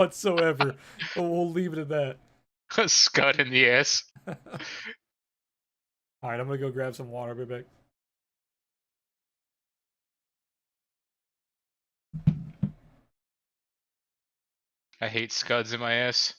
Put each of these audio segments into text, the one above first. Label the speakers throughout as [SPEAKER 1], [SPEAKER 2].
[SPEAKER 1] whatsoever. But we'll leave it at that.
[SPEAKER 2] A scud in the ass.
[SPEAKER 1] All right, I'm gonna go grab some water. I'll be back.
[SPEAKER 2] I hate scuds in my ass.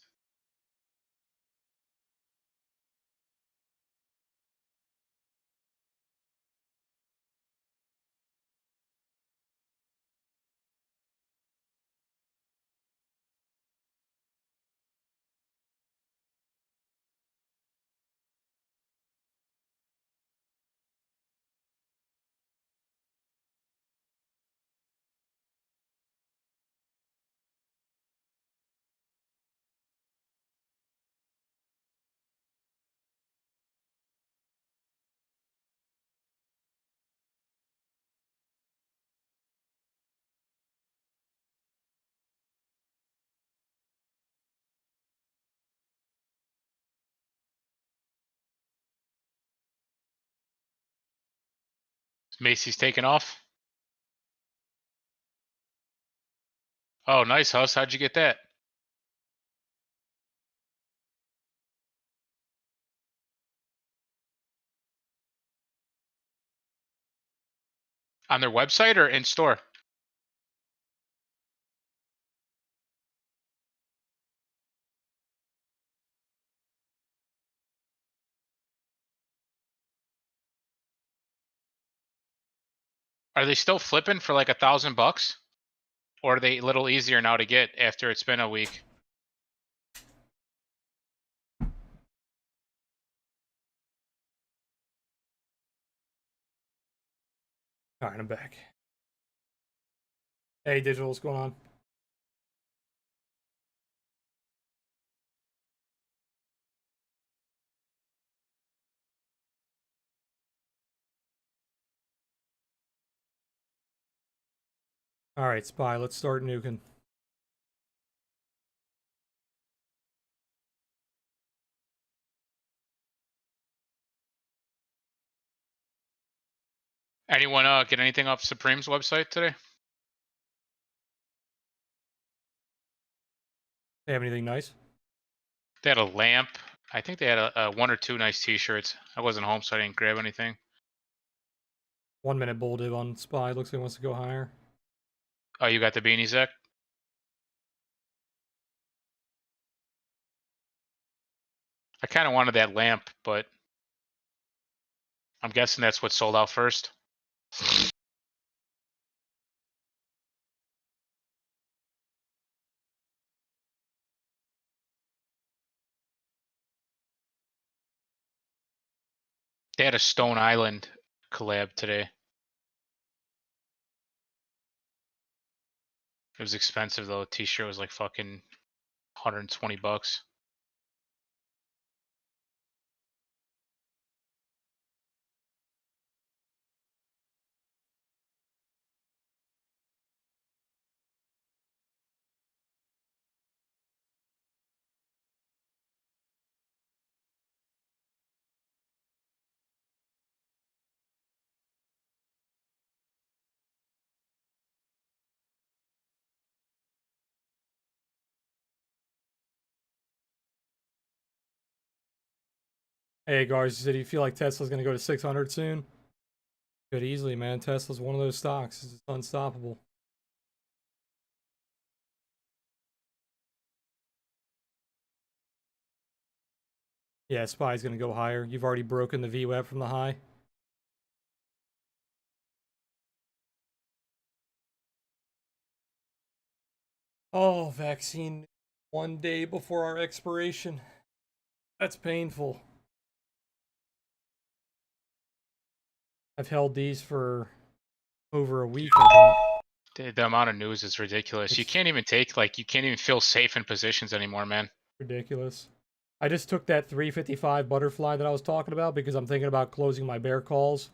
[SPEAKER 2] Macy's taking off. Oh, nice, Huss. How'd you get that? On their website or in store? Are they still flipping for like $1,000? Or are they a little easier now to get after it's been a week?
[SPEAKER 1] All right, I'm back. Hey, Digital, what's going on? All right, Spy, let's start nuking.
[SPEAKER 2] Anyone get anything off Supreme's website today?
[SPEAKER 1] They have anything nice?
[SPEAKER 2] They had a lamp. I think they had a 1 or 2 nice t-shirts. I wasn't home, so I didn't grab anything.
[SPEAKER 1] 1 minute bull div on Spy. Looks like he wants to go higher.
[SPEAKER 2] Oh, you got the beanie, Zach? I kind of wanted that lamp, but I'm guessing that's what sold out first. They had a Stone Island collab today. It was expensive though. T-shirt was like fucking $120.
[SPEAKER 1] Hey, guys, you said you feel like Tesla's going to go to 600 soon? Could easily, man. Tesla's one of those stocks. It's unstoppable. Yeah, Spy's going to go higher. You've already broken the VWAP from the high. Oh, vaccine 1 day before our expiration. That's painful. I've held these for over a week, I think.
[SPEAKER 2] The amount of news is ridiculous. You can't even you can't even feel safe in positions anymore, man.
[SPEAKER 1] Ridiculous. I just took that 355 butterfly that I was talking about because I'm thinking about closing my bear calls.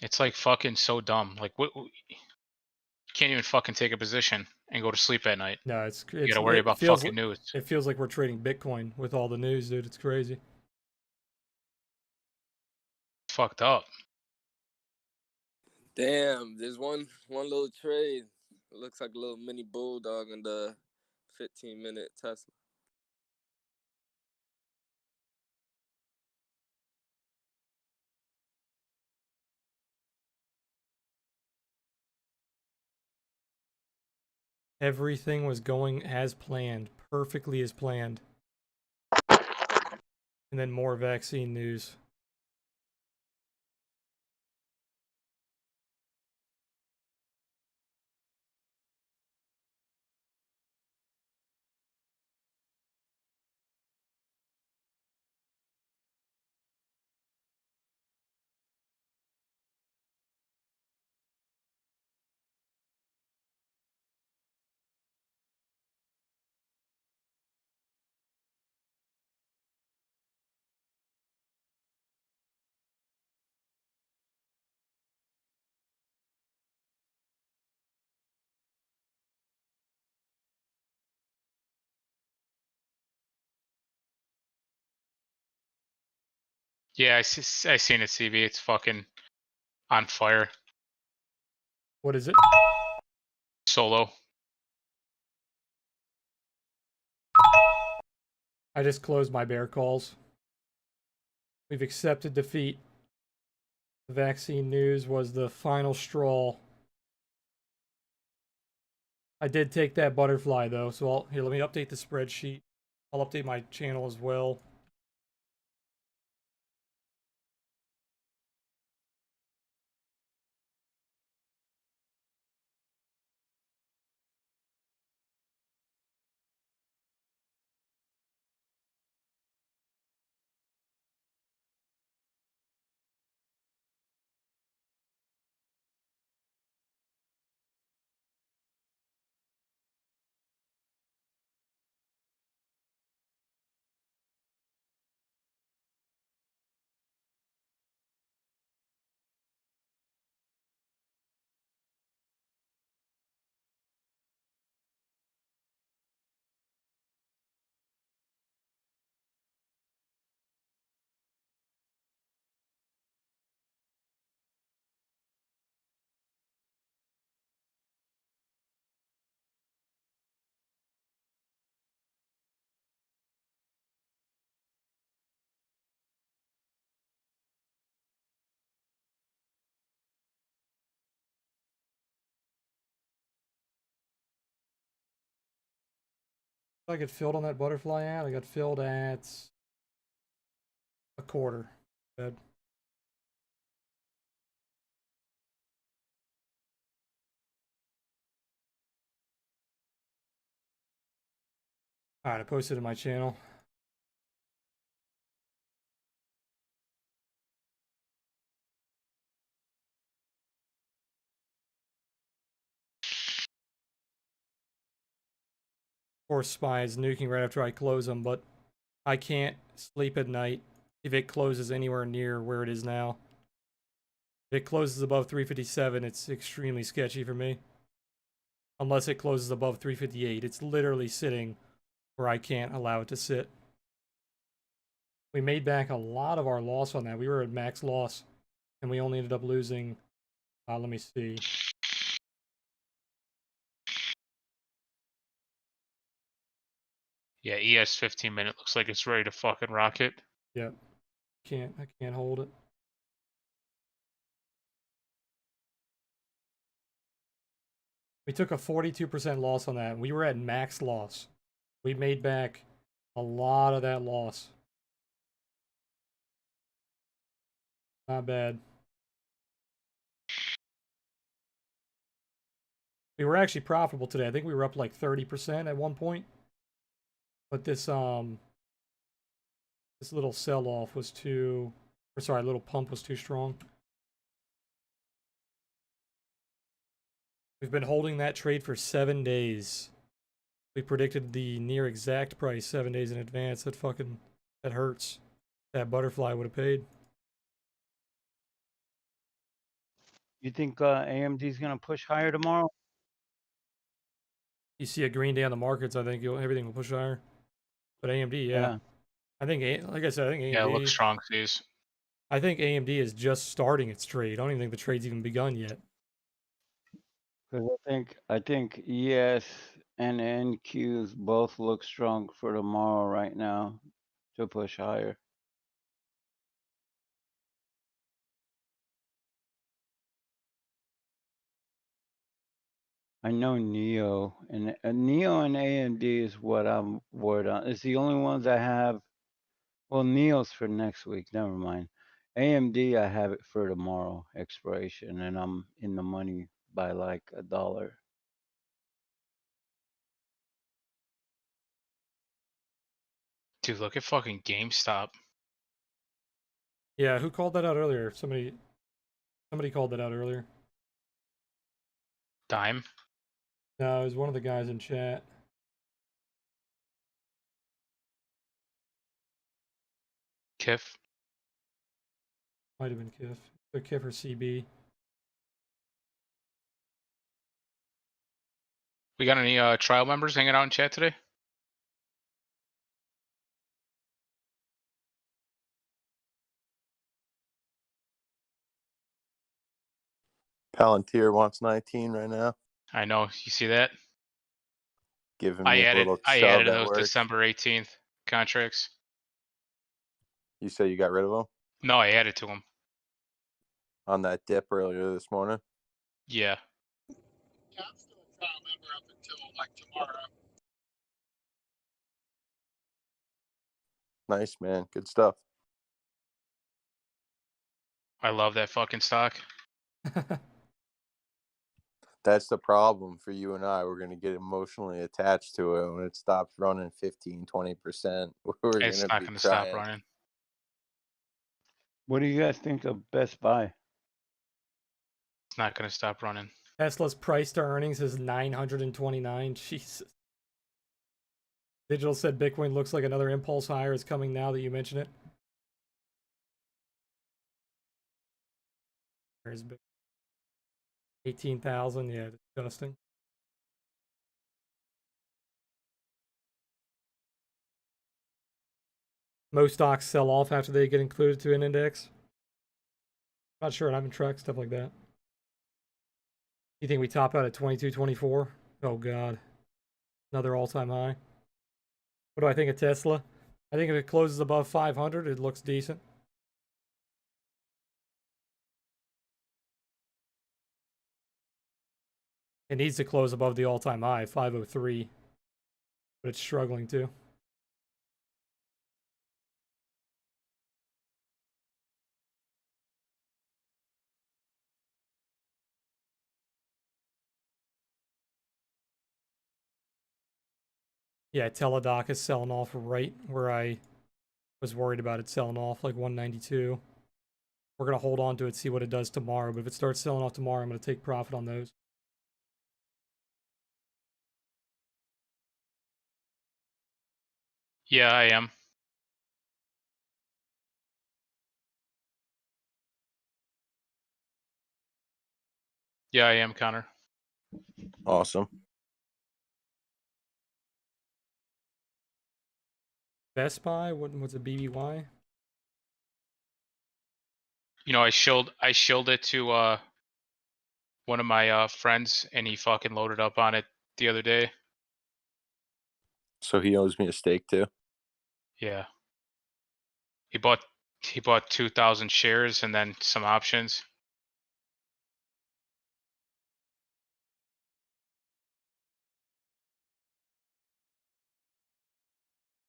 [SPEAKER 2] It's like fucking so dumb. Like what? You can't even fucking take a position and go to sleep at night.
[SPEAKER 1] No,
[SPEAKER 2] You gotta worry about fucking news.
[SPEAKER 1] It feels like we're trading Bitcoin with all the news, dude. It's crazy.
[SPEAKER 2] It's fucked up.
[SPEAKER 3] Damn, there's one little trade It looks like a little mini bulldog in the 15-minute Tesla.
[SPEAKER 1] Everything was going as planned, perfectly as planned. And then more vaccine news.
[SPEAKER 2] Yeah, I seen it, CB. It's fucking on fire.
[SPEAKER 1] What is it?
[SPEAKER 2] Solo.
[SPEAKER 1] I just closed my bear calls. We've accepted defeat. The vaccine news was the final straw. I did take that butterfly though, so here, let me update the spreadsheet. I'll update my channel as well. I get filled on that butterfly ad. I got filled at a quarter. Good. Alright, I posted in my channel. Of course, Spy is nuking right after I close them, but I can't sleep at night if it closes anywhere near where it is now. If it closes above 357, it's extremely sketchy for me. Unless it closes above 358. It's literally sitting where I can't allow it to sit. We made back a lot of our loss on that. We were at max loss, and we only ended up losing, let me see.
[SPEAKER 2] Yeah, ES 15-minute looks like it's ready to fucking rocket.
[SPEAKER 1] Yep. I can't hold it. We took a 42% loss on that. We were at max loss. We made back a lot of that loss. Not bad. We were actually profitable today. I think we were up like 30% at one point. But this little sell-off was too, or sorry, little pump was too strong. We've been holding that trade for 7 days. We predicted the near exact price 7 days in advance. That hurts. That butterfly would have paid.
[SPEAKER 4] You think AMD's gonna push higher tomorrow?
[SPEAKER 1] You see a green day on the markets, I think everything will push higher. But AMD, yeah. I think, like I said, I think AMD.
[SPEAKER 2] Yeah, it looks strong, please.
[SPEAKER 1] I think AMD is just starting its trade. I don't even think the trade's even begun yet.
[SPEAKER 4] Because I think ES and NQs both look strong for tomorrow right now to push higher. I know Neo and AMD is what I'm worried on. It's the only ones I have. Well, Neo's for next week. Never mind. AMD, I have it for tomorrow expiration, and I'm in the money by like $1.
[SPEAKER 2] Dude, look at fucking GameStop.
[SPEAKER 1] Yeah, who called that out earlier? Somebody called that out earlier.
[SPEAKER 2] Dime.
[SPEAKER 1] No, it was one of the guys in chat.
[SPEAKER 2] Kiff.
[SPEAKER 1] Might have been Kiff. Or Kiff or CB.
[SPEAKER 2] We got any trial members hanging out in chat today?
[SPEAKER 5] Palantir wants 19 right now,
[SPEAKER 2] I know. You see that?
[SPEAKER 5] giving
[SPEAKER 2] I
[SPEAKER 5] me a
[SPEAKER 2] added
[SPEAKER 5] little
[SPEAKER 2] I
[SPEAKER 5] shove
[SPEAKER 2] added
[SPEAKER 5] at
[SPEAKER 2] those
[SPEAKER 5] work.
[SPEAKER 2] December 18th contracts.
[SPEAKER 5] You say you got rid of them
[SPEAKER 2] No, I added to them.
[SPEAKER 5] on that dip earlier this morning?
[SPEAKER 2] Yeah.
[SPEAKER 6] Yeah, I'm still a trial member up until like tomorrow.
[SPEAKER 5] Nice, man. Good stuff.
[SPEAKER 2] I love that fucking stock.
[SPEAKER 5] That's the problem for you and I. We're going to get emotionally attached to it when it stops running 15, 20%. We're
[SPEAKER 2] It's
[SPEAKER 5] going to
[SPEAKER 2] not
[SPEAKER 5] be
[SPEAKER 2] going to stop
[SPEAKER 5] crying.
[SPEAKER 2] running.
[SPEAKER 4] What do you guys think of Best Buy?
[SPEAKER 2] It's not going to stop running.
[SPEAKER 1] Tesla's price to earnings is 929. Jesus. Digital said Bitcoin looks like another impulse higher is coming now that you mention it. Where's 18,000? Yeah, disgusting. Most stocks sell off after they get included to an index. Not sure. I haven't tracked stuff like that. You think we top out at 22.24? Oh god, another all-time high. What do I think of Tesla? I think if it closes above 500, it looks decent. It needs to close above the all-time high, 503, but it's struggling to. Yeah, Teladoc is selling off right where I was worried about it selling off, like 192. We're going to hold on to it, see what it does tomorrow, but if it starts selling off tomorrow, I'm going to take profit on those.
[SPEAKER 2] Yeah, I am. Yeah, I am, Connor.
[SPEAKER 5] Awesome.
[SPEAKER 1] Best Buy, what's a BBY?
[SPEAKER 2] You know, I shilled it to one of my friends, and he fucking loaded up on it the other day.
[SPEAKER 5] So he owes me a steak too.
[SPEAKER 2] Yeah. He bought 2,000 shares and then some options.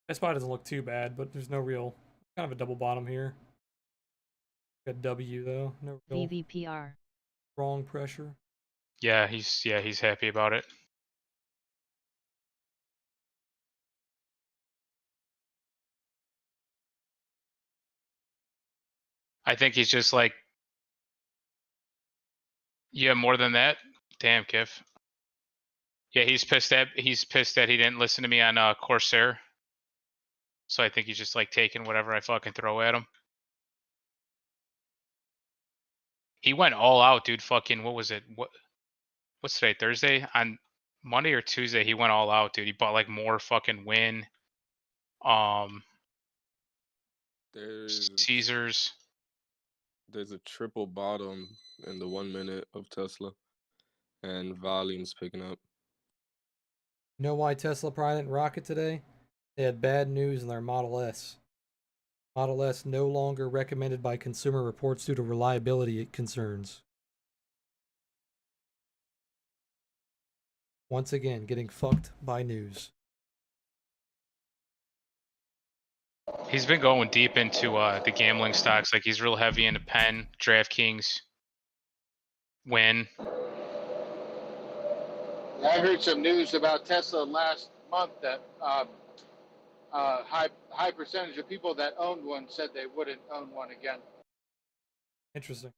[SPEAKER 1] Best Buy doesn't look too bad, but there's no real, kind of a double bottom here. Got W though, no real
[SPEAKER 7] VVPR.
[SPEAKER 1] strong pressure.
[SPEAKER 2] Yeah, he's happy about it. I think he's just like, yeah, more than that. Damn, Kiff. Yeah, he's pissed that he didn't listen to me on Corsair. So I think he's just like taking whatever I fucking throw at him. He went all out, dude. Fucking what was it? What's today? Thursday? On Monday or Tuesday, he went all out, dude. He bought like more fucking win. Caesars.
[SPEAKER 3] There's a triple bottom in the 1 minute of Tesla. and volume's picking up.
[SPEAKER 1] You know why Tesla probably didn't rocket today? They had bad news in their Model S. Model S no longer recommended by Consumer Reports due to reliability concerns. Once again, getting fucked by news.
[SPEAKER 2] He's been going deep into the gambling stocks. Like he's real heavy into Penn, DraftKings, Win.
[SPEAKER 6] I heard some news about Tesla last month that high percentage of people that owned one said they wouldn't own one again.
[SPEAKER 1] Interesting.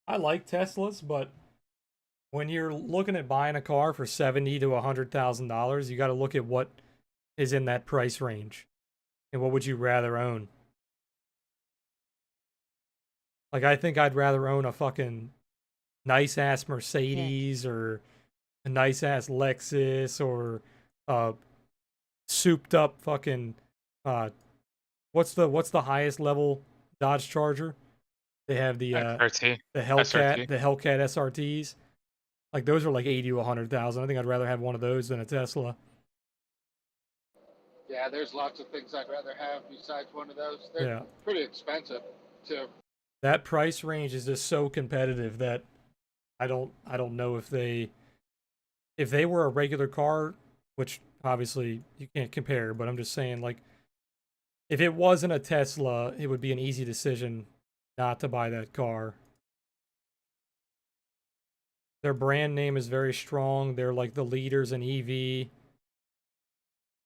[SPEAKER 1] I like Teslas, but when you're looking at buying a car for $70,000 to $100,000, you got to look at what is in that price range, and what would you rather own? Like, I think I'd rather own a fucking nice ass Mercedes or a nice ass Lexus or a souped up fucking what's the highest level Dodge Charger? They have the
[SPEAKER 2] SRT.
[SPEAKER 1] Hellcat,
[SPEAKER 2] SRT.
[SPEAKER 1] the Hellcat SRTs. Like those are like 80 to 100,000. I think I'd rather have one of those than a Tesla.
[SPEAKER 6] Yeah, there's lots of things I'd rather have besides one of those. They're
[SPEAKER 1] Yeah.
[SPEAKER 6] pretty expensive too.
[SPEAKER 1] That price range is just so competitive that I don't know if they were a regular car, which obviously you can't compare, but I'm just saying, like, if it wasn't a Tesla, it would be an easy decision not to buy that car. Their brand name is very strong. They're like the leaders in EV,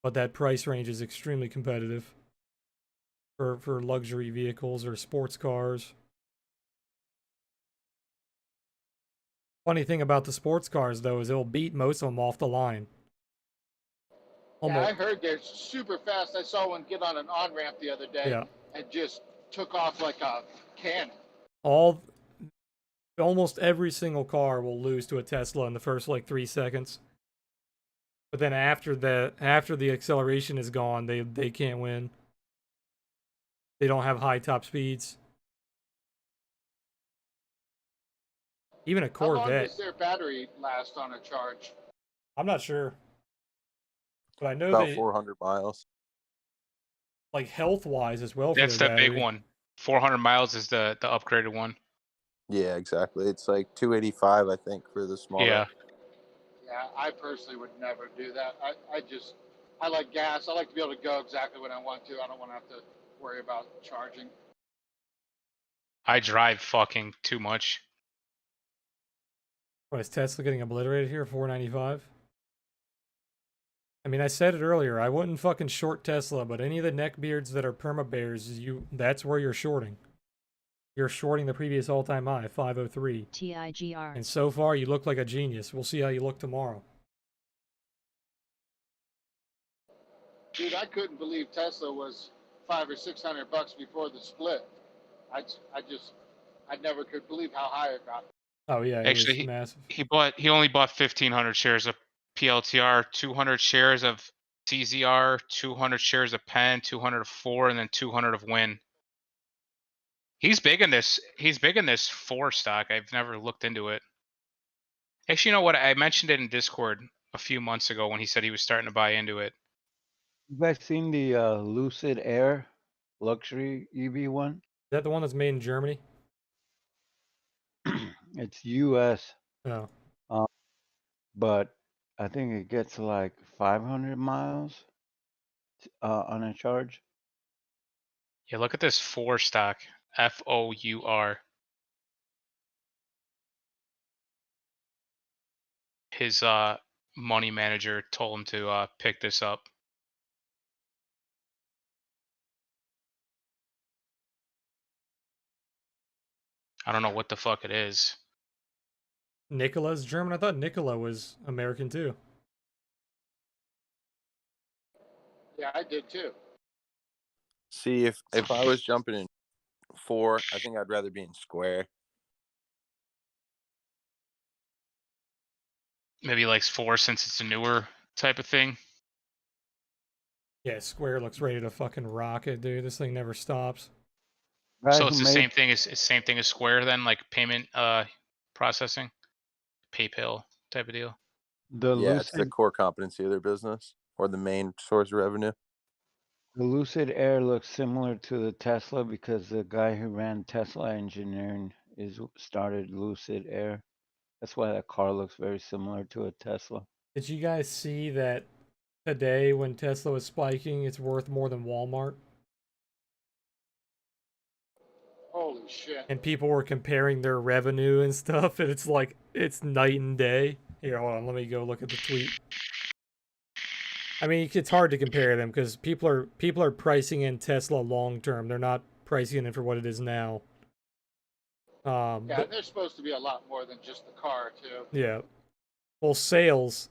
[SPEAKER 1] but that price range is extremely competitive for luxury vehicles or sports cars. Funny thing about the sports cars, though, is it'll beat most of them off the line.
[SPEAKER 6] Yeah, I heard they're super fast. I saw one get on an on-ramp the other day
[SPEAKER 1] Yeah.
[SPEAKER 6] and just took off like a cannon.
[SPEAKER 1] Almost every single car will lose to a Tesla in the first like 3 seconds. But then after the acceleration is gone, they can't win. They don't have high top speeds. Even a
[SPEAKER 6] How long
[SPEAKER 1] Corvette.
[SPEAKER 6] does their battery last on a charge?
[SPEAKER 1] I'm not sure. But I know
[SPEAKER 5] About
[SPEAKER 1] they
[SPEAKER 5] 400 miles.
[SPEAKER 1] like health-wise as well for
[SPEAKER 2] That's
[SPEAKER 1] their
[SPEAKER 2] the
[SPEAKER 1] battery.
[SPEAKER 2] big one. 400 miles is the upgraded one.
[SPEAKER 5] Yeah, exactly. It's like 285, I think, for the smaller.
[SPEAKER 2] Yeah.
[SPEAKER 6] Yeah, I personally would never do that. I like gas. I like to be able to go exactly when I want to. I don't want to have to worry about charging.
[SPEAKER 2] I drive fucking too much.
[SPEAKER 1] What, is Tesla getting obliterated here? 495? I mean, I said it earlier. I wouldn't fucking short Tesla, but any of the neckbeards that are perma bears, that's where you're shorting. You're shorting the previous all-time high, 503.
[SPEAKER 7] TIGR.
[SPEAKER 1] And so far, you look like a genius. We'll see how you look tomorrow.
[SPEAKER 6] Dude, I couldn't believe Tesla was $500 or $600 before the split. I never could believe how high it got.
[SPEAKER 1] Oh yeah, it
[SPEAKER 2] Actually,
[SPEAKER 1] was massive.
[SPEAKER 2] he only bought 1,500 shares of PLTR, 200 shares of CZR, 200 shares of Penn, 200 of 4, and then 200 of Win. He's big in this. He's big in this 4 stock. I've never looked into it. Actually, you know what? I mentioned it in Discord a few months ago when he said he was starting to buy into it.
[SPEAKER 4] You guys seen the Lucid Air luxury EV one?
[SPEAKER 1] Is that the one that's made in Germany?
[SPEAKER 4] It's US,
[SPEAKER 1] No.
[SPEAKER 4] but I think it gets like 500 miles on a charge.
[SPEAKER 2] Yeah, look at this 4 stock. FOUR. His money manager told him to pick this up. I don't know what the fuck it is.
[SPEAKER 1] Nikola's German? I thought Nikola was American too.
[SPEAKER 6] Yeah, I did too.
[SPEAKER 5] See, if I was jumping in 4, I think I'd rather be in square.
[SPEAKER 2] Maybe he likes 4 since it's a newer type of thing.
[SPEAKER 1] Yeah, Square looks ready to fucking rocket, dude. This thing never stops.
[SPEAKER 4] Guy
[SPEAKER 2] So
[SPEAKER 4] who
[SPEAKER 2] it's the
[SPEAKER 4] made
[SPEAKER 2] same thing as Square then, like payment processing, PayPal type of deal.
[SPEAKER 4] the
[SPEAKER 5] Yeah, it's the
[SPEAKER 4] Lucid
[SPEAKER 5] core competency of their business or the main source of revenue.
[SPEAKER 4] the Lucid Air looks similar to the Tesla because the guy who ran Tesla engineering started Lucid Air. That's why that car looks very similar to a Tesla.
[SPEAKER 1] Did you guys see that today when Tesla was spiking, it's worth more than Walmart?
[SPEAKER 6] Holy shit.
[SPEAKER 1] And people were comparing their revenue and stuff, and it's like, it's night and day. Here, hold on, let me go look at the tweet. I mean, it's hard to compare them because people are pricing in Tesla long term. They're not pricing it for what it is now.
[SPEAKER 6] Yeah,
[SPEAKER 1] But
[SPEAKER 6] and they're supposed to be a lot more than just the car, too.
[SPEAKER 1] yeah, well, sales.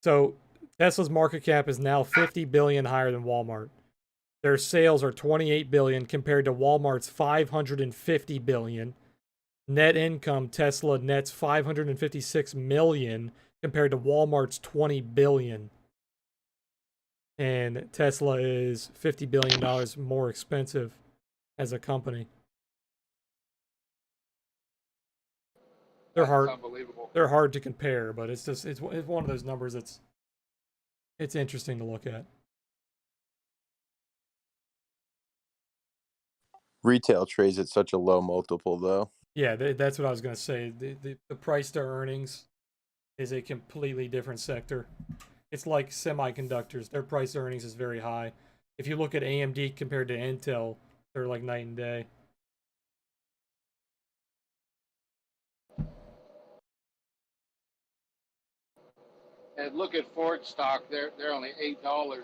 [SPEAKER 1] So Tesla's market cap is now 50 billion higher than Walmart. Their sales are 28 billion compared to Walmart's 550 billion. Net income, Tesla nets 556 million compared to Walmart's 20 billion. And Tesla is $50 billion more expensive as a company. They're
[SPEAKER 6] That's
[SPEAKER 1] hard.
[SPEAKER 6] unbelievable.
[SPEAKER 1] They're hard to compare, but it's just it's one of those numbers that's it's interesting to look at.
[SPEAKER 5] Retail trades at such a low multiple, though.
[SPEAKER 1] Yeah, that's what I was gonna say. The price to earnings is a completely different sector. It's like semiconductors. Their price to earnings is very high. If you look at AMD compared to Intel, they're like night and day.
[SPEAKER 6] And look at Ford stock; they're only $8,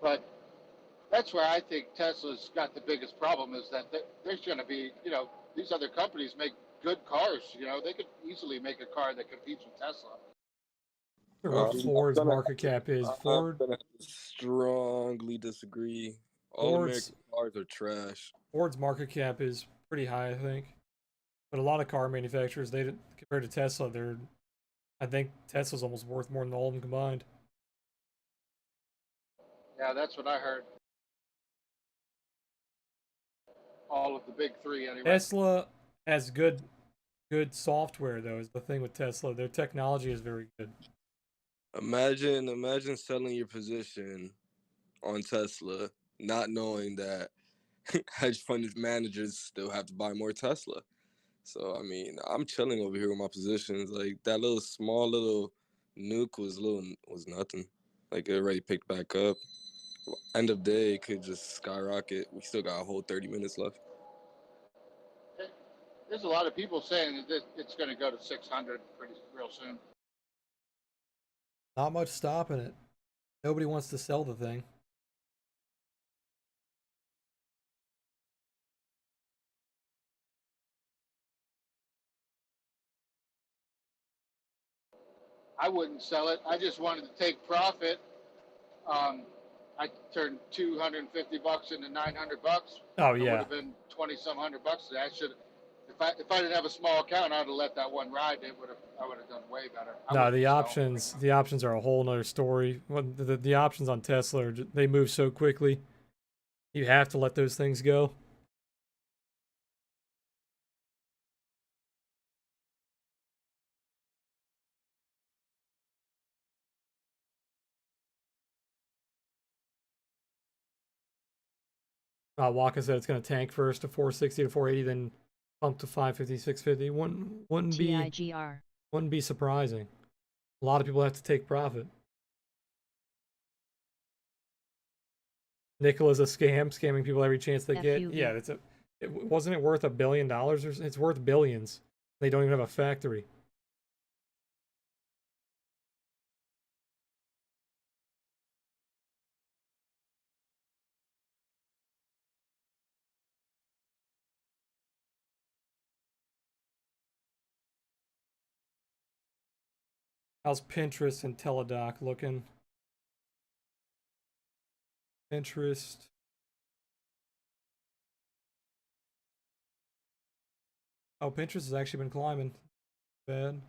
[SPEAKER 6] but that's where I think Tesla's got the biggest problem is that there's going to be, these other companies make good cars. They could easily make a car that competes with Tesla.
[SPEAKER 1] What
[SPEAKER 3] I'm
[SPEAKER 1] Ford's
[SPEAKER 3] gonna
[SPEAKER 1] market cap is.
[SPEAKER 3] I'm gonna have to strongly disagree. All
[SPEAKER 1] Ford's
[SPEAKER 3] American cars are trash.
[SPEAKER 1] Ford's market cap is pretty high, I think. But a lot of car manufacturers, compared to Tesla, I think Tesla's almost worth more than all of them combined.
[SPEAKER 6] Yeah, that's what I heard. All of the big three, anyway.
[SPEAKER 1] Tesla has good software though. Is the thing with Tesla. Their technology is very good.
[SPEAKER 3] Imagine selling your position on Tesla, not knowing that hedge fund managers still have to buy more Tesla. So I mean, I'm chilling over here with my positions. Like that little small little nuke was nothing. Like it already picked back up. End of day, it could just skyrocket. We still got a whole 30 minutes left.
[SPEAKER 6] There's a lot of people saying that it's going to go to 600 real soon.
[SPEAKER 1] Not much stopping it. Nobody wants to sell the thing.
[SPEAKER 6] I wouldn't sell it. I just wanted to take profit. I turned $250 into $900.
[SPEAKER 1] Oh
[SPEAKER 6] It would
[SPEAKER 1] yeah.
[SPEAKER 6] have been 20 some $100. I should, if I didn't have a small account, I'd have let that one ride. I would have done way better.
[SPEAKER 1] No, the options are a whole nother story. The options on Tesla they move so quickly. You have to let those things go. Waka said it's going to tank first to 460 to 480, then pump to 550, 650. Wouldn't be surprising. A lot of people have to take profit. Nickel is a scam, scamming people every chance they get. Yeah, wasn't it worth $1 billion? It's worth billions. They don't even have a factory. How's Pinterest and Teladoc looking? Pinterest. Oh, Pinterest has actually been climbing. Bad.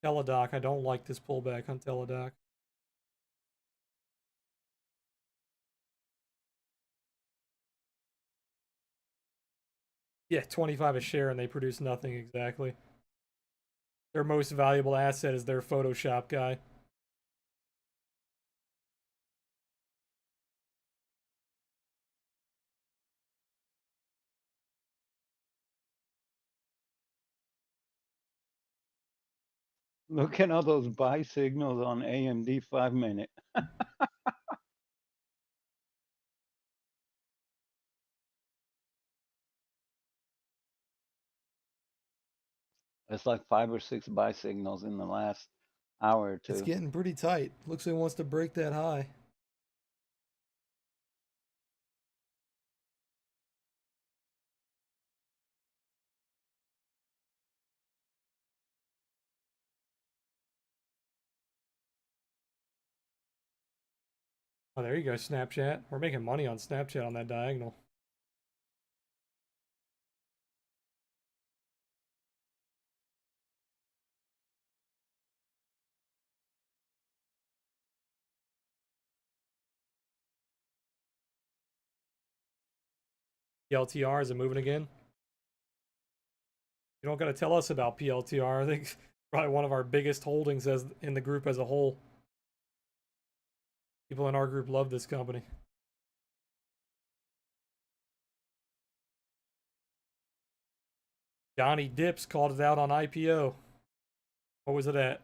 [SPEAKER 1] Teledoc. I don't like this pullback on Teledoc. Yeah, 25 a share, and they produce nothing exactly. Their most valuable asset is their Photoshop guy.
[SPEAKER 4] Look at all those buy signals on AMD 5-minute. It's like 5 or 6 buy signals in the last hour or
[SPEAKER 1] It's
[SPEAKER 4] two.
[SPEAKER 1] getting pretty tight. Looks like it wants to break that high. Oh, there you go, Snapchat. We're making money on Snapchat on that diagonal. PLTR, is it moving again? You don't got to tell us about PLTR. I think probably one of our biggest holdings as in the group as a whole. People in our group love this company. Johnny Dips called it out on IPO. What was it at?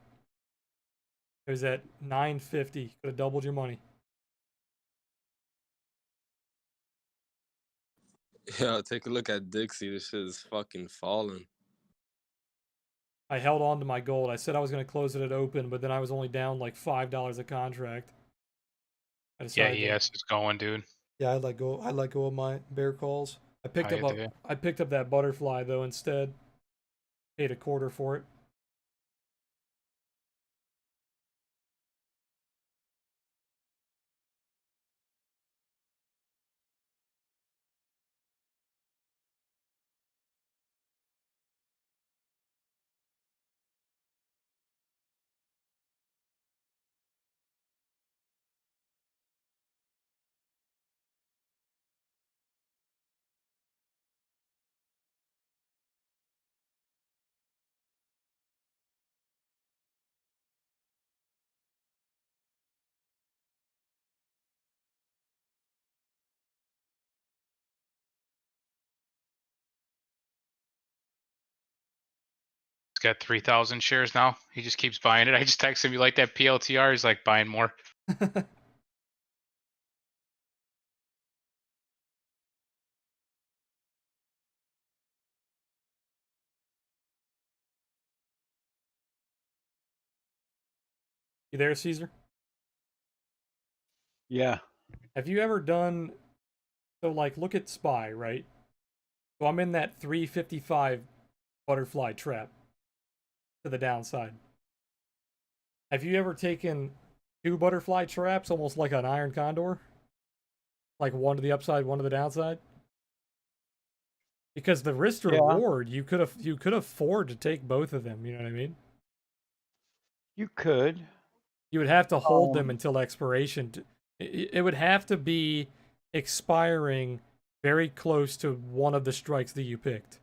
[SPEAKER 1] It was at 950. Could have doubled your money.
[SPEAKER 3] Yeah, take a look at Dixie. This shit is fucking falling.
[SPEAKER 1] I held on to my gold. I said I was going to close it at open, but then I was only down like $5 a contract. I
[SPEAKER 2] Yeah,
[SPEAKER 1] decided
[SPEAKER 2] ES is going, dude.
[SPEAKER 1] yeah, I let go of my bear calls. I picked up that butterfly though instead. Paid a quarter for it.
[SPEAKER 2] He's got 3,000 shares now. He just keeps buying it. I just text him, you like that PLTR? He's like, buying more.
[SPEAKER 1] You there, Caesar?
[SPEAKER 4] Yeah.
[SPEAKER 1] Have you ever done so like look at SPY, right? So I'm in that 355 butterfly trap to the downside. Have you ever taken two butterfly traps almost like an iron condor? Like one to the upside, one to the downside? Because the risk to
[SPEAKER 4] Yeah.
[SPEAKER 1] reward, you could afford to take both of them, you know what I mean?
[SPEAKER 4] You could.
[SPEAKER 1] You would have to hold them
[SPEAKER 4] Um,
[SPEAKER 1] until expiration. It would have to be expiring very close to one of the strikes that you picked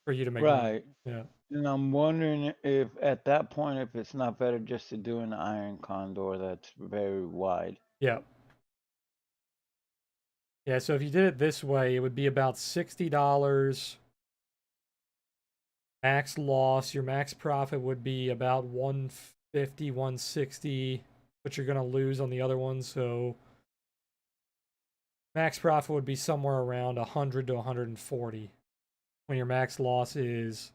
[SPEAKER 1] for you to make money.
[SPEAKER 4] Right.
[SPEAKER 1] Yeah.
[SPEAKER 4] And I'm wondering if at that point, if it's not better just to do an iron condor that's very wide.
[SPEAKER 1] Yeah. Yeah, so if you did it this way, it would be about $60 max loss. Your max profit would be about 150, 160, but you're going to lose on the other one, so max profit would be somewhere around 100 to 140 when your max loss is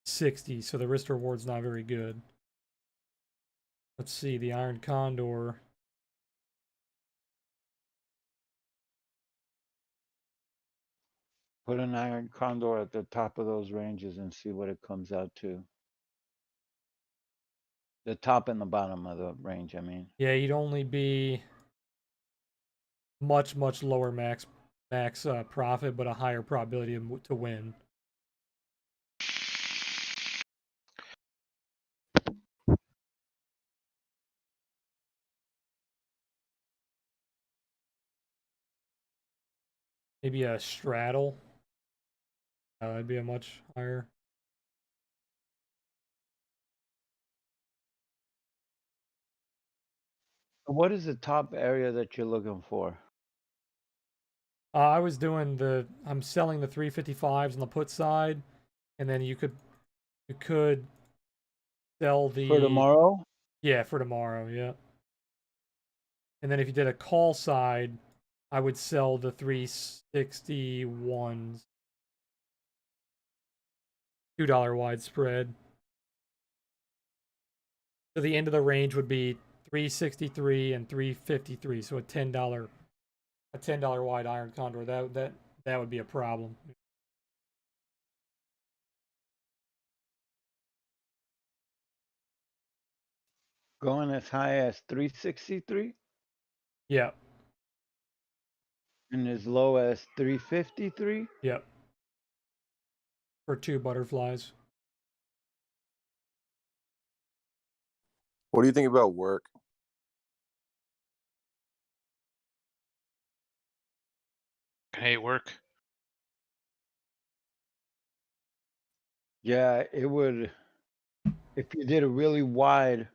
[SPEAKER 1] 60, so the risk to reward's not very good. Let's see, the Iron Condor.
[SPEAKER 4] Put an iron condor at the top of those ranges and see what it comes out to. The top and the bottom of the range, I mean.
[SPEAKER 1] Yeah, you'd only be much lower max profit, but a higher probability to win. Maybe a straddle. That'd be a much higher.
[SPEAKER 4] What is the top area that you're looking for?
[SPEAKER 1] I was doing I'm selling the 355s on the put side, and then you could sell
[SPEAKER 4] For
[SPEAKER 1] the
[SPEAKER 4] tomorrow?
[SPEAKER 1] yeah for tomorrow, yeah. And then if you did a call side, I would sell the 361s, $2 wide spread. So the end of the range would be 363 and 353, so a $10 wide iron condor. That would be a problem.
[SPEAKER 4] Going as high as 363
[SPEAKER 1] Yeah,
[SPEAKER 4] and as low as 353?
[SPEAKER 1] yeah. For 2 butterflies.
[SPEAKER 5] What do you think about work?
[SPEAKER 2] Hey, work.
[SPEAKER 4] Yeah, it would. If you did a really wide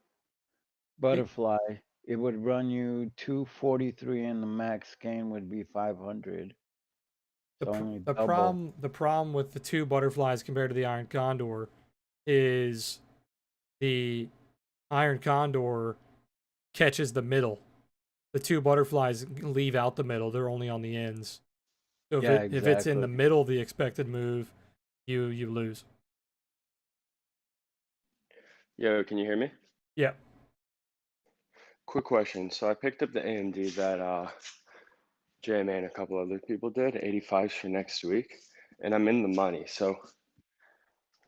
[SPEAKER 4] butterfly, it would run you 243 and the max gain would be 500.
[SPEAKER 1] The
[SPEAKER 4] So
[SPEAKER 1] pr-
[SPEAKER 4] only
[SPEAKER 1] the
[SPEAKER 4] double.
[SPEAKER 1] problem with the 2 butterflies compared to the iron condor is the iron condor catches the middle. The 2 butterflies leave out the middle. They're only on the ends. So
[SPEAKER 4] Yeah,
[SPEAKER 1] if it's in the
[SPEAKER 4] exactly.
[SPEAKER 1] middle of the expected move, you lose.
[SPEAKER 7] Yo, can you hear me?
[SPEAKER 1] Yeah.
[SPEAKER 7] Quick question. So I picked up the AMD that JMA and a couple other people did, 85s for next week, and I'm in the money. So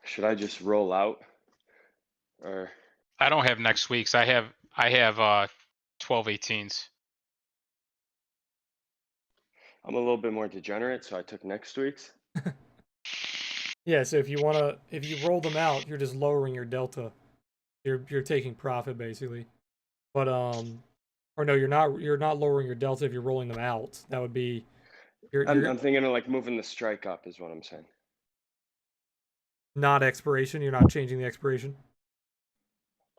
[SPEAKER 7] should I just roll out or
[SPEAKER 2] I don't have next week's. I have 12/18s.
[SPEAKER 7] I'm a little bit more degenerate, so I took next week's.
[SPEAKER 1] Yeah, so if you roll them out, you're just lowering your delta. You're taking profit basically. But or no, you're not lowering your delta if you're rolling them out. That would be you're
[SPEAKER 7] I'm thinking of like moving the strike up is what I'm saying.
[SPEAKER 1] not expiration, you're not changing the expiration.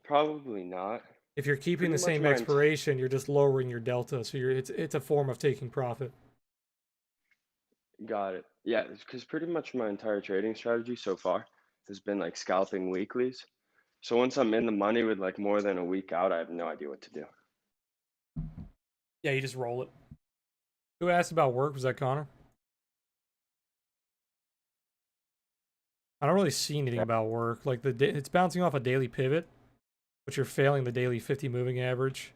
[SPEAKER 7] Probably not.
[SPEAKER 1] If you're keeping
[SPEAKER 7] Pretty
[SPEAKER 1] the
[SPEAKER 7] much
[SPEAKER 1] same expiration, you're just lowering your delta. So it's a form of taking profit.
[SPEAKER 7] Got it. Yeah, because pretty much my entire trading strategy so far has been like scalping weeklies. So once I'm in the money with like more than a week out, I have no idea what to do.
[SPEAKER 1] Yeah, you just roll it. Who asked about work? Was that Connor? I don't really see anything about work. Like it's bouncing off a daily pivot, but you're failing the daily 50 moving average.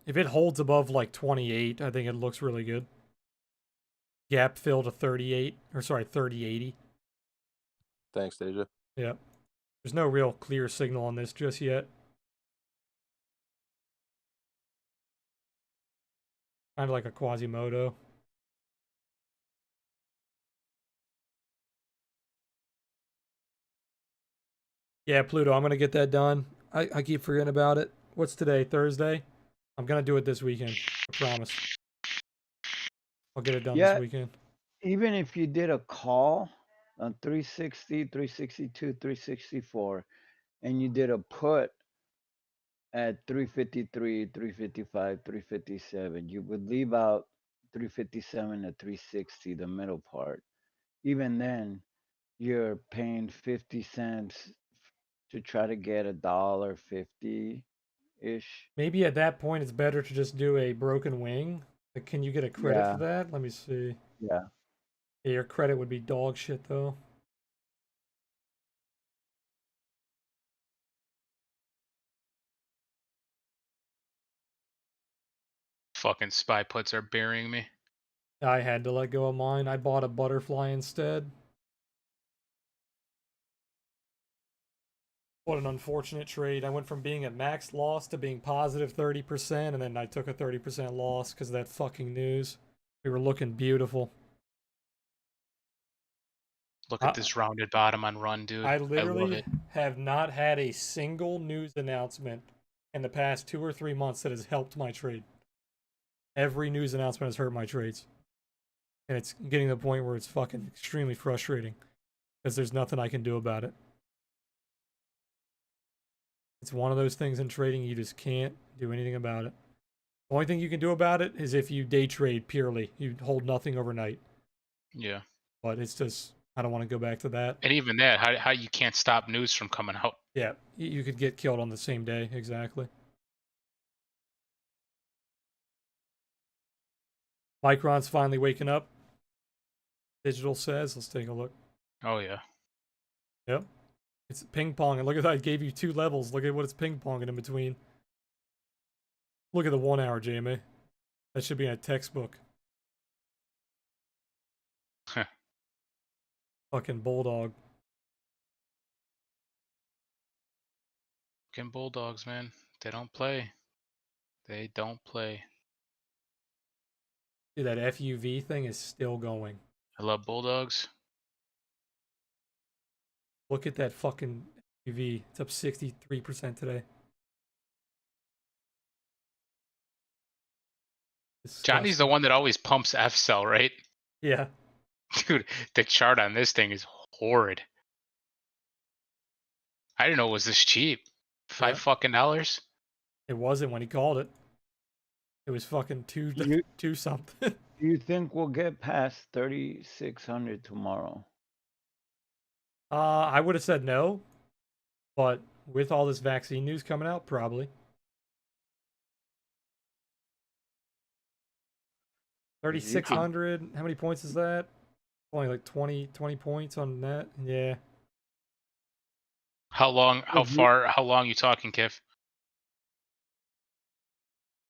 [SPEAKER 1] If it holds above like 28, I think it looks really good. Gap fill to 38, or sorry, 3080.
[SPEAKER 5] Thanks, Deja.
[SPEAKER 1] Yeah. There's no real clear signal on this just yet. Kind of like a Quasimodo. Yeah, Pluto, I'm gonna get that done. I keep forgetting about it. What's today? Thursday? I'm gonna do it this weekend. I promise. I'll get it done this
[SPEAKER 4] Yeah,
[SPEAKER 1] weekend.
[SPEAKER 4] even if you did a call on 360, 362, 364, and you did a put at 353, 355, 357, you would leave out 357 to 360, the middle part. Even then, you're paying 50 cents to try to get $1.50 ish.
[SPEAKER 1] Maybe at that point it's better to just do a broken wing. Like, can you get a credit for
[SPEAKER 4] Yeah,
[SPEAKER 1] that? Let me see.
[SPEAKER 4] yeah.
[SPEAKER 1] Yeah, your credit would be dog shit though.
[SPEAKER 2] Fucking spy puts are burying me.
[SPEAKER 1] I had to let go of mine. I bought a butterfly instead. What an unfortunate trade. I went from being at max loss to being positive 30%, and then I took a 30% loss because of that fucking news. We were looking beautiful.
[SPEAKER 2] Look at this rounded bottom on run, dude.
[SPEAKER 1] I
[SPEAKER 2] I love
[SPEAKER 1] literally
[SPEAKER 2] it.
[SPEAKER 1] have not had a single news announcement in the past 2 or 3 months that has helped my trade. Every news announcement has hurt my trades. And it's getting to the point where it's fucking extremely frustrating. Because there's nothing I can do about it. It's one of those things in trading you just can't do anything about it. The only thing you can do about it is if you day trade purely. You hold nothing overnight.
[SPEAKER 2] Yeah.
[SPEAKER 1] But it's just, I don't want to go back to that.
[SPEAKER 2] And even that, how you can't stop news from coming out.
[SPEAKER 1] Yeah, you could get killed on the same day, exactly. Micron's finally waking up. Digital says, let's take a look.
[SPEAKER 2] Oh yeah.
[SPEAKER 1] Yep. It's ping pong, and look at that, I gave you 2 levels. Look at what it's ping ponging in between. Look at the 1 hour, JMA. That should be in a textbook.
[SPEAKER 2] Huh.
[SPEAKER 1] Fucking bulldog.
[SPEAKER 2] Fucking Bulldogs, man. They don't play. They don't play.
[SPEAKER 1] Dude, that FUV thing is still going.
[SPEAKER 2] I love Bulldogs.
[SPEAKER 1] Look at that fucking FUV. It's up 63% today.
[SPEAKER 2] Johnny's the one that always pumps F cell, right?
[SPEAKER 1] Yeah.
[SPEAKER 2] Dude, the chart on this thing is horrid. I didn't know it was this cheap. $5 fucking dollars.
[SPEAKER 1] It wasn't when he called it. It was fucking two something.
[SPEAKER 4] Do you think we'll get past 3,600 tomorrow?
[SPEAKER 1] I would have said no, but with all this vaccine news coming out, probably. 3,600. How many points is that? Only like 20 points on that. Yeah.
[SPEAKER 2] How long you talking, Kiff?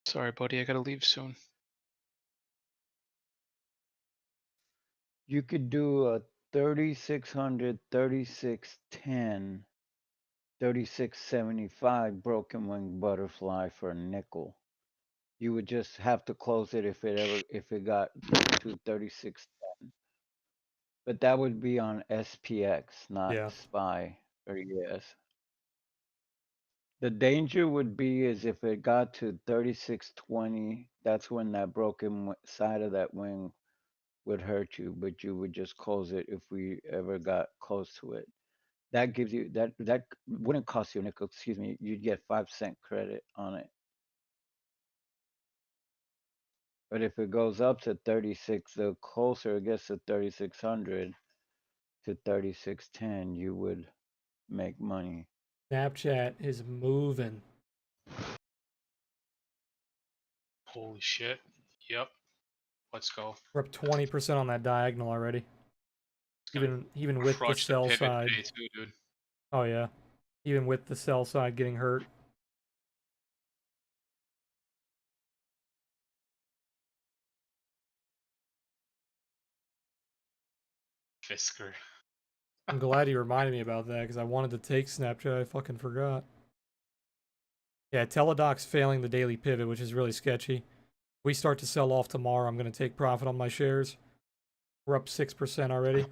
[SPEAKER 2] Sorry, buddy, I gotta leave soon.
[SPEAKER 4] You could do a 3,600, 3,610, 3,675 broken wing butterfly for a nickel. You would just have to close it if it got to 3,610. But that would be on SPX, not
[SPEAKER 1] Yeah.
[SPEAKER 4] SPY or ES. The danger would be is if it got to 3,620, that's when that broken side of that wing would hurt you, but you would just close it if we ever got close to it. That gives you that wouldn't cost you a nickel, excuse me, you'd get 5-cent credit on it. But if it goes up to 36, the closer it gets to 3,600 to 3,610, you would make money.
[SPEAKER 1] Snapchat is moving.
[SPEAKER 2] Holy shit. Yep. Let's go.
[SPEAKER 1] We're up 20% on that diagonal already. Even with the
[SPEAKER 2] Crush
[SPEAKER 1] sell
[SPEAKER 2] pivot
[SPEAKER 1] side.
[SPEAKER 2] today too, dude.
[SPEAKER 1] Oh yeah. Even with the sell side getting hurt.
[SPEAKER 2] Fisker.
[SPEAKER 1] I'm glad you reminded me about that because I wanted to take Snapchat. I fucking forgot. Yeah, Teladoc's failing the daily pivot, which is really sketchy. We start to sell off tomorrow. I'm going to take profit on my shares. We're up 6% already.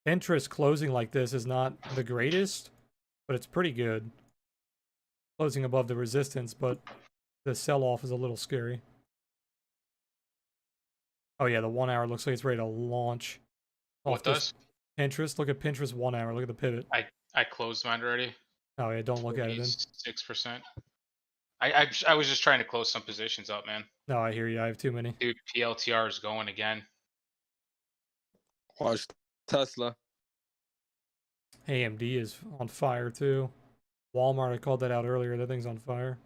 [SPEAKER 1] Interest closing like this is not the greatest, but it's pretty good. Closing above the resistance, but the sell-off is a little scary. Oh yeah, the 1 hour looks like it's ready to launch.
[SPEAKER 2] What does?
[SPEAKER 1] Pinterest. Look at Pinterest 1 hour. Look at the pivot.
[SPEAKER 2] I closed mine already.
[SPEAKER 1] Oh yeah, don't look at it then.
[SPEAKER 2] 6%. I was just trying to close some positions up, man.
[SPEAKER 1] No, I hear you. I have too many.
[SPEAKER 2] Dude, PLTR is going again.
[SPEAKER 3] Watch Tesla.
[SPEAKER 1] AMD is on fire too. Walmart, I called that out earlier. That thing's on fire.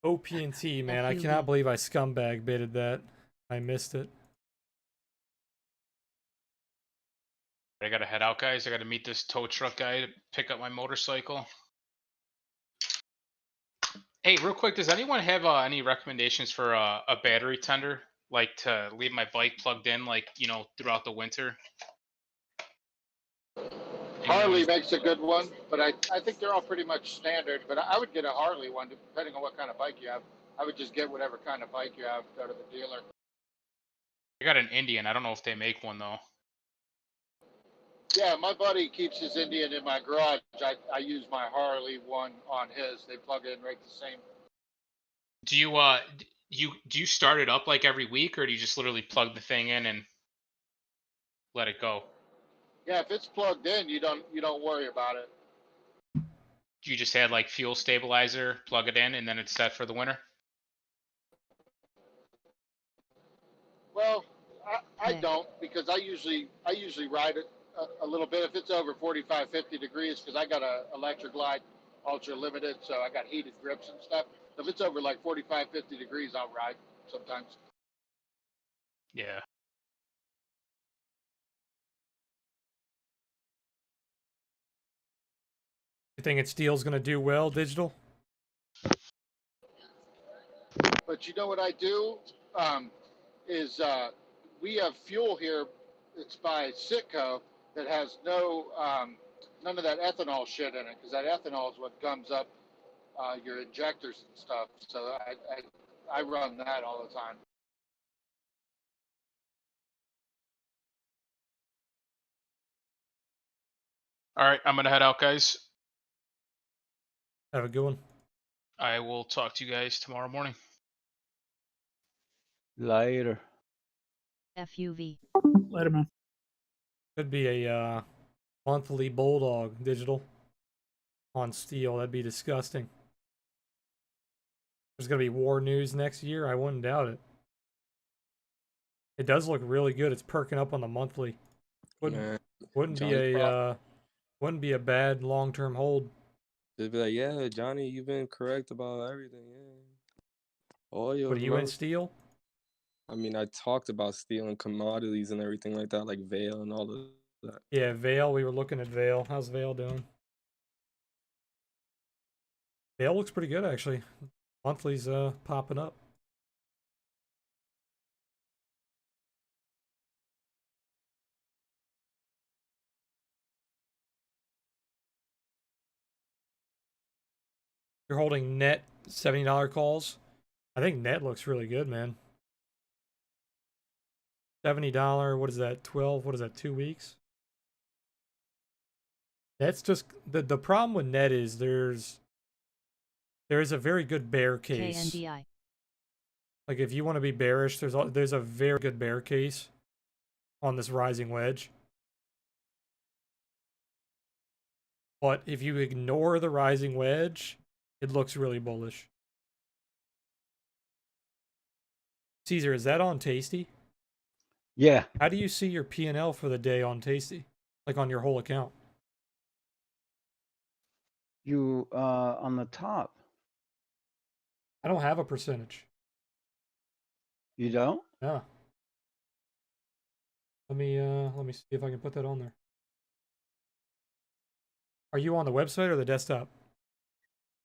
[SPEAKER 1] OP&T, man. I cannot believe I scumbag bidded that. I missed it.
[SPEAKER 2] I gotta head out, guys. I gotta meet this tow truck guy to pick up my motorcycle. Hey, real quick, does anyone have any recommendations for a battery tender, like to leave my bike plugged in, like, you know, throughout the winter?
[SPEAKER 6] Harley makes a good one, but I think they're all pretty much standard. But I would get a Harley one, depending on what kind of bike you have. I would just get whatever kind of bike you have, go to the dealer.
[SPEAKER 2] I got an Indian. I don't know if they make one though.
[SPEAKER 6] Yeah, my buddy keeps his Indian in my garage. I use my Harley one on his. They plug in right the same.
[SPEAKER 2] Do you do you start it up like every week, or do you just literally plug the thing in and let it go?
[SPEAKER 6] Yeah, if it's plugged in, you don't worry about it.
[SPEAKER 2] Do you just add like fuel stabilizer, plug it in, and then it's set for the winter?
[SPEAKER 6] Well, I
[SPEAKER 8] Nick.
[SPEAKER 6] don't because I usually ride it a little bit if it's over 45, 50 degrees because I got a electric glide ultra limited, so I got heated grips and stuff. If it's over like 45, 50 degrees, I'll ride sometimes.
[SPEAKER 2] Yeah.
[SPEAKER 1] You think Steel's gonna do well, digital?
[SPEAKER 6] But you know what I do is we have fuel here. It's by Sitco that has none of that ethanol shit in it because that ethanol is what gums up your injectors and stuff. So I run that all the time.
[SPEAKER 2] All right, I'm gonna head out, guys.
[SPEAKER 1] Have a good one.
[SPEAKER 2] I will talk to you guys tomorrow morning.
[SPEAKER 4] Later.
[SPEAKER 8] FUV.
[SPEAKER 9] Later, man.
[SPEAKER 1] Could be a monthly bulldog digital on Steel. That'd be disgusting. There's gonna be war news next year. I wouldn't doubt it. It does look really good. It's perking up on the monthly.
[SPEAKER 3] Man,
[SPEAKER 1] Wouldn't be
[SPEAKER 3] Johnny
[SPEAKER 1] a wouldn't be a bad long-term hold.
[SPEAKER 3] they'd be like, yeah, Johnny, you've been correct about everything. Yeah. Oil,
[SPEAKER 1] What are you in
[SPEAKER 3] remember?
[SPEAKER 1] Steel?
[SPEAKER 3] I mean, I talked about steel and commodities and everything like that, like Vail and all of that.
[SPEAKER 1] Yeah, Vale. We were looking at Vale. How's Vale doing? Vale looks pretty good actually. Monthly's popping up. You're holding net $70 calls. I think net looks really good, man. $70. What is that? 12. What is that? 2 weeks. That's just the problem with net is there's a very good bear case.
[SPEAKER 8] KNDI.
[SPEAKER 1] Like if you want to be bearish, there's a very good bear case on this rising wedge. But if you ignore the rising wedge, it looks really bullish. Caesar, is that on Tasty?
[SPEAKER 4] Yeah.
[SPEAKER 1] How do you see your P&L for the day on Tasty? Like on your whole account?
[SPEAKER 4] You on the top.
[SPEAKER 1] I don't have a percentage.
[SPEAKER 4] You don't?
[SPEAKER 1] Yeah. Let me see if I can put that on there. Are you on the website or the desktop?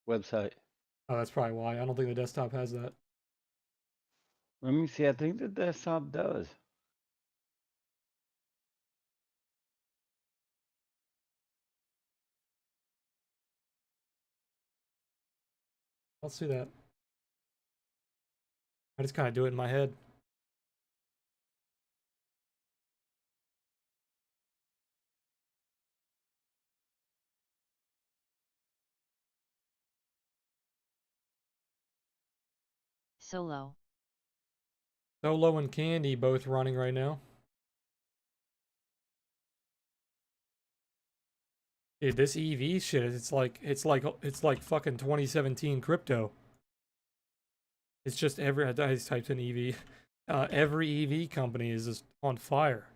[SPEAKER 4] Website.
[SPEAKER 1] Oh, that's probably why. I don't think the desktop has that.
[SPEAKER 4] Let me see. I think the desktop does.
[SPEAKER 1] Let's see that. I just kind of do it in my head.
[SPEAKER 8] Solo.
[SPEAKER 1] Solo and Candy both running right now. Dude, this EV shit, it's like fucking 2017 crypto. It's just I just typed in EV. Every EV company is just on fire.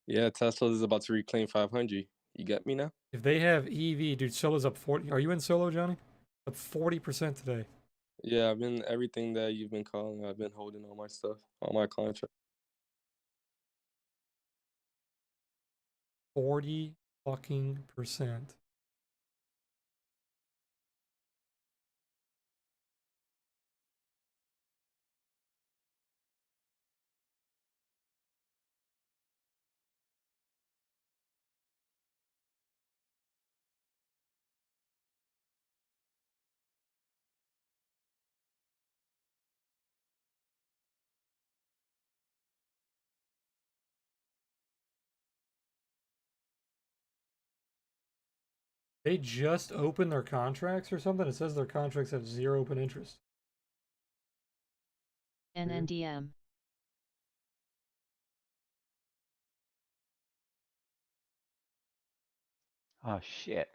[SPEAKER 3] Yeah, Tesla is about to reclaim 500. You get me now?
[SPEAKER 1] If they have EV, dude, Solo's up 40. Are you in Solo, Johnny? Up 40% today.
[SPEAKER 3] Yeah, I've been everything that you've been calling. I've been holding all my stuff, all my contracts.
[SPEAKER 1] 40 fucking percent. They just opened their contracts or something? It says their contracts have 0 open interest.
[SPEAKER 8] NNDM.
[SPEAKER 4] Oh shit.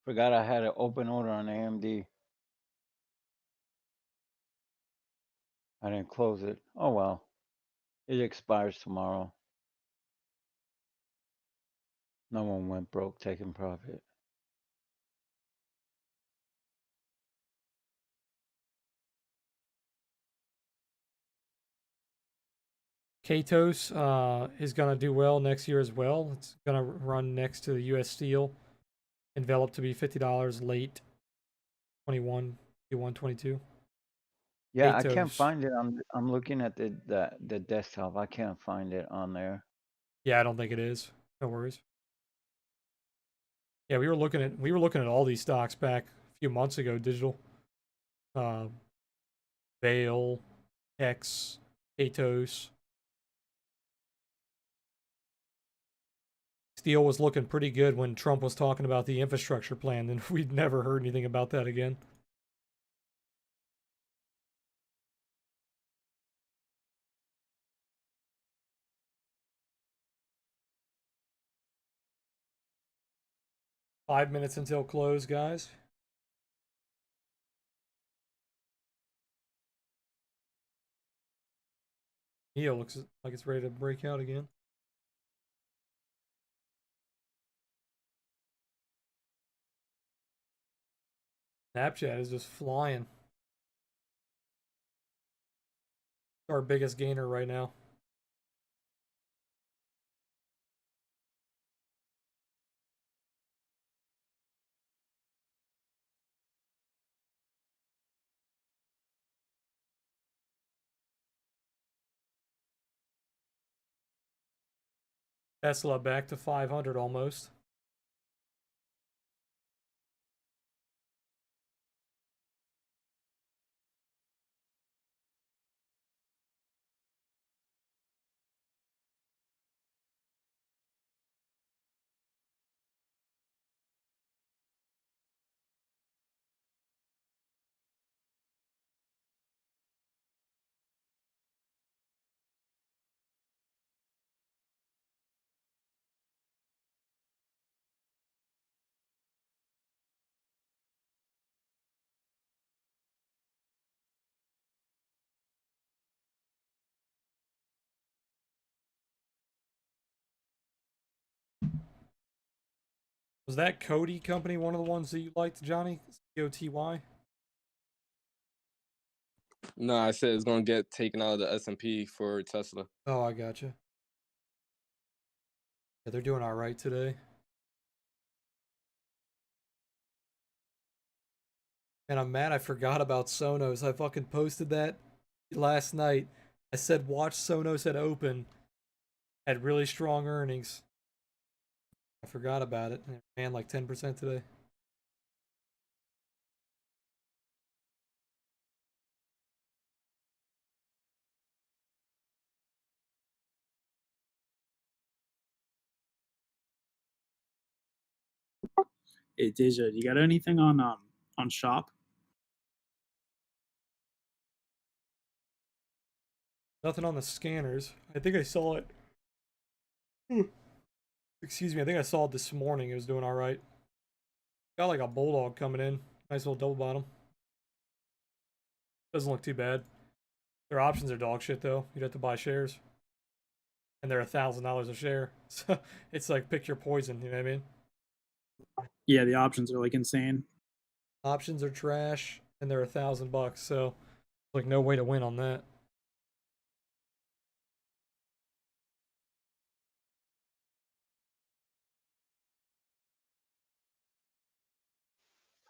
[SPEAKER 4] Forgot I had an open order on AMD. I didn't close it. Oh well. It expires tomorrow. No one went broke taking profit.
[SPEAKER 1] Katos is going to do well next year as well. It's going to run next to the US Steel, enveloped to be $50 late 21, Q1 22.
[SPEAKER 4] Yeah, I can't
[SPEAKER 1] Katos.
[SPEAKER 4] find it. I'm looking at the desktop. I can't find it on there.
[SPEAKER 1] Yeah, I don't think it is. No worries. Yeah, we were looking at all these stocks back a few months ago. Digital, Vail, X, Katos. Steel was looking pretty good when Trump was talking about the infrastructure plan, and we'd never heard anything about that again. Five minutes until close, guys. Neo looks like it's ready to break out again. Snapchat is just flying. Our biggest gainer right now. Tesla back to 500 almost. Was that Cody company one of the ones that you liked, Johnny? COTY?
[SPEAKER 3] No, I said it's gonna get taken out of the S&P for Tesla.
[SPEAKER 1] Oh, I gotcha. Yeah, they're doing all right today. And I'm mad I forgot about Sonos. I fucking posted that last night. I said watch Sonos at open. Had really strong earnings. I forgot about it. It ran like 10% today.
[SPEAKER 9] Hey Deja, you got anything on shop?
[SPEAKER 1] Nothing on the scanners. I think I saw it. Excuse me. I think I saw it this morning. It was doing all right. Got like a bulldog coming in. Nice little double bottom. Doesn't look too bad. Their options are dog shit though. You'd have to buy shares, and they're $1,000 a share. So it's like pick your poison. You know what I mean?
[SPEAKER 9] Yeah, the options are like insane.
[SPEAKER 1] Options are trash, and they're $1,000. So like no way to win on that.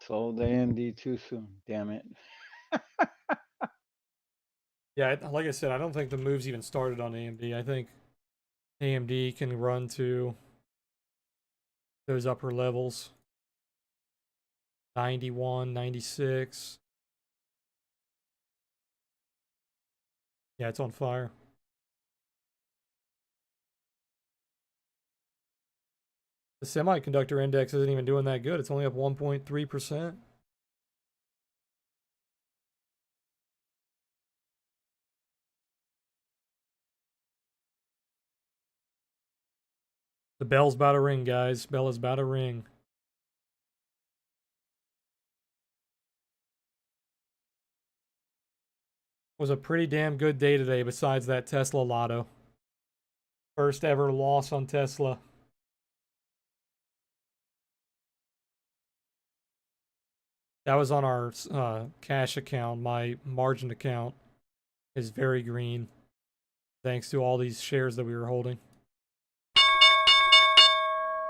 [SPEAKER 4] Sold AMD too soon. Damn it.
[SPEAKER 1] Yeah, like I said, I don't think the move's even started on AMD. I think AMD can run to those upper levels. 91, 96. Yeah, it's on fire. The semiconductor index isn't even doing that good. It's only up 1.3%. The bell's about to ring, guys. Bell is about to ring. Was a pretty damn good day today besides that Tesla lotto. First ever loss on Tesla. That was on our cash account. My margin account is very green thanks to all these shares that we were holding. I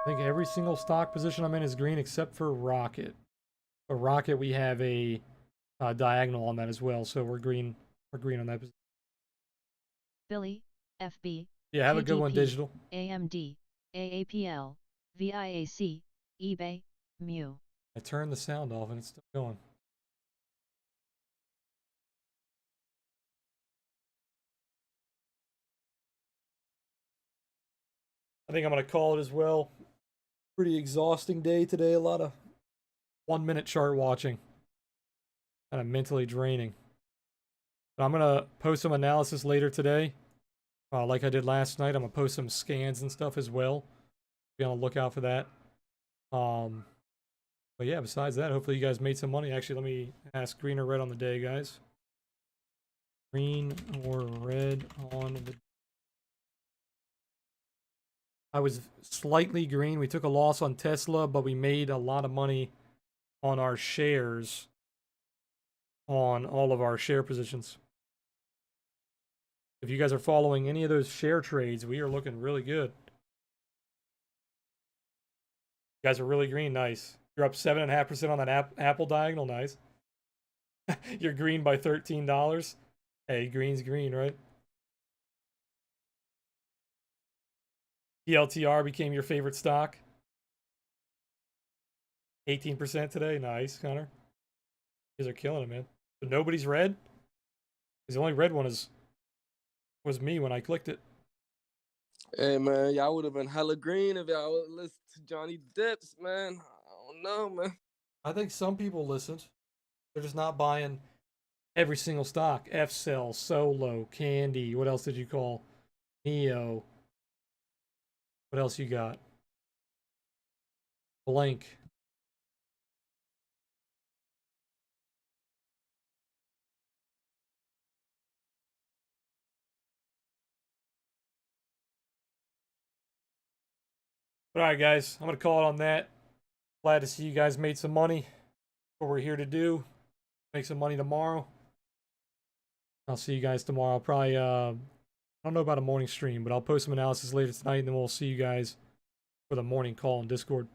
[SPEAKER 1] think every single stock position I'm in is green except for Rocket. But Rocket, we have a diagonal on that as well, so we're green. We're green on that position.
[SPEAKER 8] Billy, FB,
[SPEAKER 1] Yeah, have a good one,
[SPEAKER 8] KDP,
[SPEAKER 1] Digital.
[SPEAKER 8] AMD, AAPL, VIAC, eBay, Mu.
[SPEAKER 1] I turned the sound off and it's still going. I think I'm going to call it as well. Pretty exhausting day today. A lot of 1 minute chart watching. Kind of mentally draining. But I'm going to post some analysis later today. Like I did last night. I'm going to post some scans and stuff as well. Be on the lookout for that. But yeah, besides that, hopefully you guys made some money. Actually, let me ask green or red on the day, guys. Green or red on the day. I was slightly green. We took a loss on Tesla, but we made a lot of money on our shares, on all of our share positions. If you guys are following any of those share trades, we are looking really good. You guys are really green. Nice. You're up 7.5% on that Apple diagonal. Nice. You're green by $13. Hey, green's green, right? PLTR became your favorite stock. 18% today. Nice, Connor. You guys are killing it, man. But nobody's red? Because the only red one was me when I clicked it.
[SPEAKER 3] Hey, man, y'all would have been hella green if y'all would listen to Johnny Dips, man. I don't know, man.
[SPEAKER 1] I think some people listened. They're just not buying every single stock. F-Cell, Solo, Candy. What else did you call? Neo. What else you got? Blank. But all right, guys. I'm going to call it on that. Glad to see you guys made some money. What we're here to do. Make some money tomorrow. I'll see you guys tomorrow. Probably, I don't know about a morning stream, but I'll post some analysis later tonight, and then we'll see you guys for the morning call on Discord.